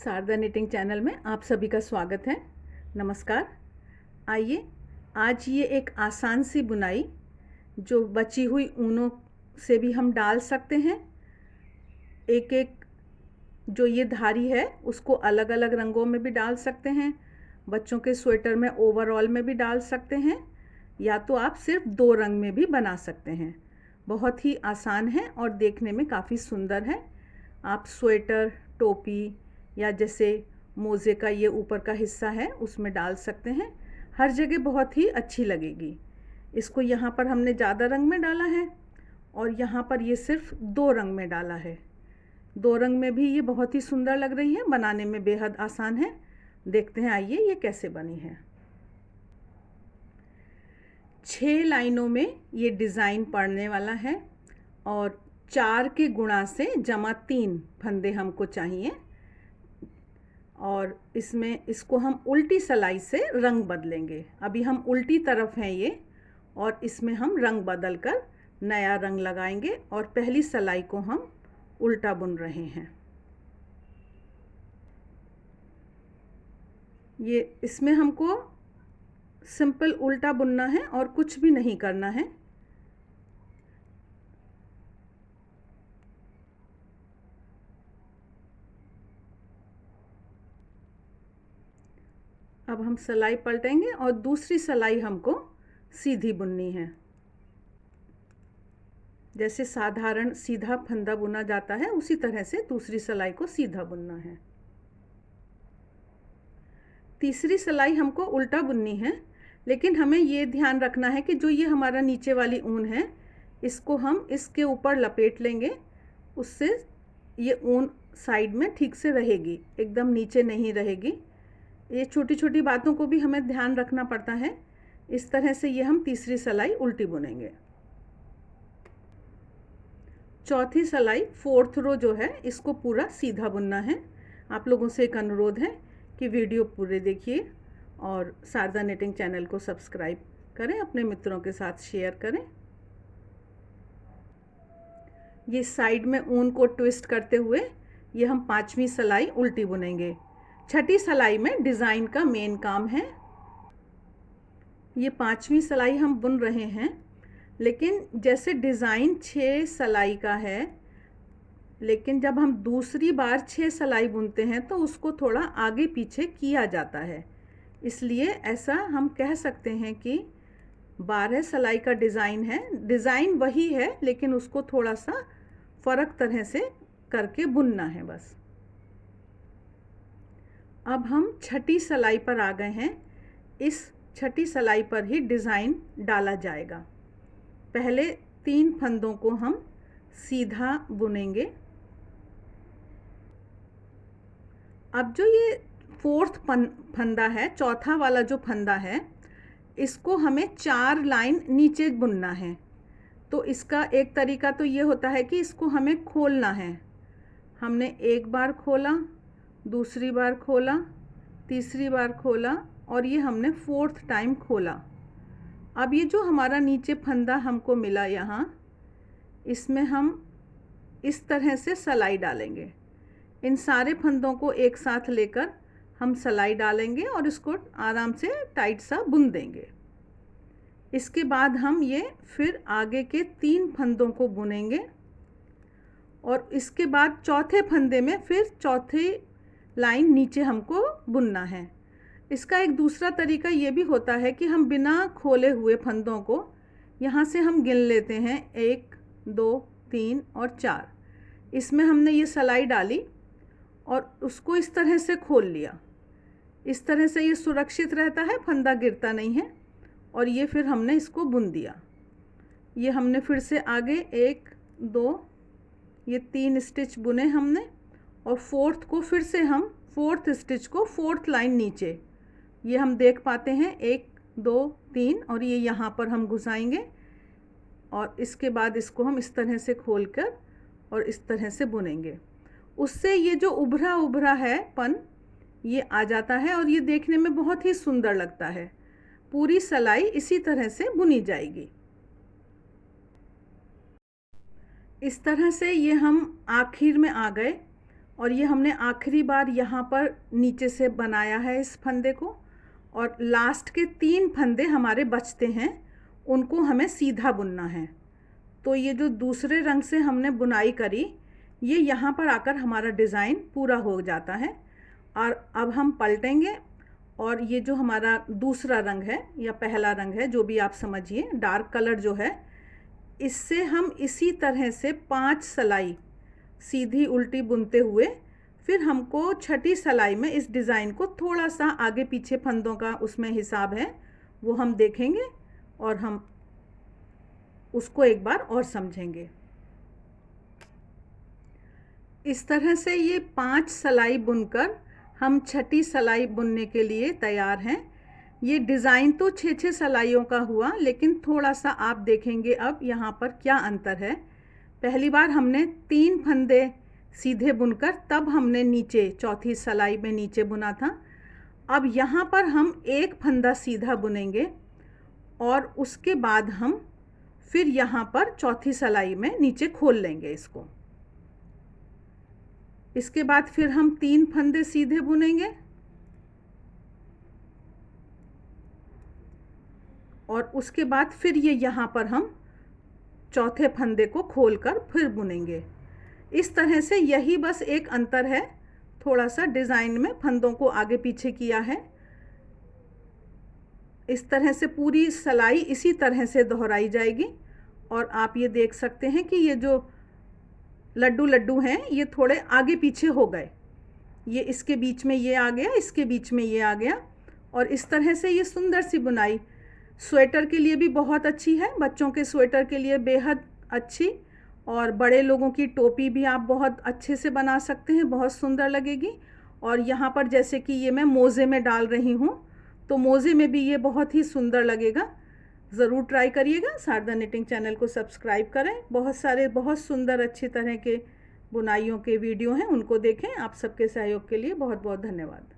Sharda knitting channel में आप सभी का स्वागत है। नमस्कार। आइए आज ये एक आसान सी बुनाई जो बची हुई ऊनों से भी हम डाल सकते हैं। एक एक जो ये धारी है उसको अलग अलग रंगों में भी डाल सकते हैं। बच्चों के स्वेटर में ओवरऑल में भी डाल सकते हैं, या तो आप सिर्फ 2 रंग में भी बना सकते हैं। बहुत ही आसान है और देखने में काफ़ी सुंदर है। आप स्वेटर, टोपी या जैसे मोज़े का ये ऊपर का हिस्सा है उसमें डाल सकते हैं। हर जगह बहुत ही अच्छी लगेगी। इसको यहाँ पर हमने ज़्यादा रंग में डाला है और यहाँ पर ये सिर्फ 2 रंग में डाला है। 2 रंग में भी ये बहुत ही सुंदर लग रही है, बनाने में बेहद आसान है। देखते हैं आइए ये कैसे बनी है। 6 लाइनों में ये डिज़ाइन पड़ने वाला है और 4 के गुणा से जमा 3 फंदे हमको चाहिए और इसमें इसको हम उल्टी सलाई से रंग बदलेंगे। अभी हम उल्टी तरफ हैं ये, और इसमें हम रंग बदल कर नया रंग लगाएंगे और पहली सलाई को हम उल्टा बुन रहे हैं। ये इसमें हमको सिंपल उल्टा बुनना है और कुछ भी नहीं करना है। अब हम सलाई पलटेंगे और दूसरी सलाई हमको सीधी बुननी है। जैसे साधारण सीधा फंदा बुना जाता है उसी तरह से दूसरी सलाई को सीधा बुनना है। तीसरी सलाई हमको उल्टा बुननी है, लेकिन हमें ये ध्यान रखना है कि जो ये हमारा नीचे वाली ऊन है इसको हम इसके ऊपर लपेट लेंगे। उससे ये ऊन साइड में ठीक से रहेगी, एकदम नीचे नहीं रहेगी। ये छोटी छोटी बातों को भी हमें ध्यान रखना पड़ता है। इस तरह से ये हम तीसरी सलाई उल्टी बुनेंगे। चौथी सलाई 4th रो जो है इसको पूरा सीधा बुनना है। आप लोगों से एक अनुरोध है कि वीडियो पूरे देखिए और शारदा निटिंग चैनल को सब्सक्राइब करें, अपने मित्रों के साथ शेयर करें। ये साइड में ऊन को ट्विस्ट करते हुए ये हम 5वीं सलाई उल्टी बुनेंगे। 6ठी सलाई में डिज़ाइन का मेन काम है। ये 5वीं सलाई हम बुन रहे हैं, लेकिन जैसे डिज़ाइन 6 सलाई का है, लेकिन जब हम दूसरी बार 6 सलाई बुनते हैं तो उसको थोड़ा आगे पीछे किया जाता है। इसलिए ऐसा हम कह सकते हैं कि 12 सलाई का डिज़ाइन है। डिज़ाइन वही है लेकिन उसको थोड़ा सा फ़र्क तरह से करके बुनना है बस। अब हम 6ठी सलाई पर आ गए हैं। इस 6ठी सलाई पर ही डिज़ाइन डाला जाएगा। पहले 3 फंदों को हम सीधा बुनेंगे। अब जो ये 4th फंदा है, चौथा वाला जो फंदा है, इसको हमें 4 लाइन नीचे बुनना है। तो इसका एक तरीका तो ये होता है कि इसको हमें खोलना है। हमने एक बार खोला, दूसरी बार खोला, तीसरी बार खोला और ये हमने 4th टाइम खोला। अब ये जो हमारा नीचे फंदा हमको मिला यहाँ, इसमें हम इस तरह से सलाई डालेंगे। इन सारे फंदों को एक साथ लेकर हम सलाई डालेंगे और इसको आराम से टाइट सा बुन देंगे। इसके बाद हम ये फिर आगे के 3 फंदों को बुनेंगे और इसके बाद चौथे फंदे में फिर चौथी लाइन नीचे हमको बुनना है। इसका एक दूसरा तरीका ये भी होता है कि हम बिना खोले हुए फंदों को यहाँ से हम गिन लेते हैं, 1 2 3 और 4। इसमें हमने ये सलाई डाली और उसको इस तरह से खोल लिया। इस तरह से ये सुरक्षित रहता है, फंदा गिरता नहीं है। और ये फिर हमने इसको बुन दिया। ये हमने फिर से आगे 1 2 ये 3 स्टिच बुने हमने और 4th को फिर से हम 4th स्टिच को 4th लाइन नीचे, ये हम देख पाते हैं 1 2 3 और ये यहाँ पर हम घुसाएंगे और इसके बाद इसको हम इस तरह से खोलकर और इस तरह से बुनेंगे। उससे ये जो उभरा उभरा है पन ये आ जाता है और ये देखने में बहुत ही सुंदर लगता है। पूरी सलाई इसी तरह से बुनी जाएगी। इस तरह से ये हम आखिर में आ गए और ये हमने आखिरी बार यहाँ पर नीचे से बनाया है इस फंदे को, और लास्ट के 3 फंदे हमारे बचते हैं, उनको हमें सीधा बुनना है। तो ये जो दूसरे रंग से हमने बुनाई करी, ये यहाँ पर आकर हमारा डिज़ाइन पूरा हो जाता है। और अब हम पलटेंगे और ये जो हमारा दूसरा रंग है या पहला रंग है, जो भी आप समझिए, डार्क कलर जो है, इससे हम इसी तरह से 5 सिलाई सीधी उल्टी बुनते हुए फिर हमको छठी सिलाई में इस डिज़ाइन को थोड़ा सा आगे पीछे फंदों का उसमें हिसाब है वो हम देखेंगे और हम उसको एक बार और समझेंगे। इस तरह से ये 5 सिलाई बुनकर हम छठी सिलाई बुनने के लिए तैयार हैं। ये डिज़ाइन तो 6-6 सिलाइयों का हुआ, लेकिन थोड़ा सा आप देखेंगे अब यहाँ पर क्या अंतर है। पहली बार हमने 3 फंदे सीधे बुनकर तब हमने नीचे चौथी सिलाई में नीचे बुना था। अब यहाँ पर हम एक फंदा सीधा बुनेंगे और उसके बाद हम फिर यहाँ पर चौथी सिलाई में नीचे खोल लेंगे इसको। इसके बाद फिर हम 3 फंदे सीधे बुनेंगे और उसके बाद फिर ये यहाँ पर हम चौथे फंदे को खोलकर फिर बुनेंगे। इस तरह से यही बस एक अंतर है, थोड़ा सा डिज़ाइन में फंदों को आगे पीछे किया है। इस तरह से पूरी सिलाई इसी तरह से दोहराई जाएगी। और आप ये देख सकते हैं कि ये जो लड्डू लड्डू हैं ये थोड़े आगे पीछे हो गए, ये इसके बीच में ये आ गया, इसके बीच में ये आ गया। और इस तरह से ये सुंदर सी बुनाई स्वेटर के लिए भी बहुत अच्छी है, बच्चों के स्वेटर के लिए बेहद अच्छी, और बड़े लोगों की टोपी भी आप बहुत अच्छे से बना सकते हैं, बहुत सुंदर लगेगी। और यहाँ पर जैसे कि ये मैं मोज़े में डाल रही हूँ, तो मोज़े में भी ये बहुत ही सुंदर लगेगा। ज़रूर ट्राई करिएगा। शारदा निटिंग चैनल को सब्सक्राइब करें। बहुत सारे बहुत सुंदर अच्छी तरह के बुनाइयों के वीडियो हैं, उनको देखें। आप सबके सहयोग के लिए बहुत बहुत धन्यवाद।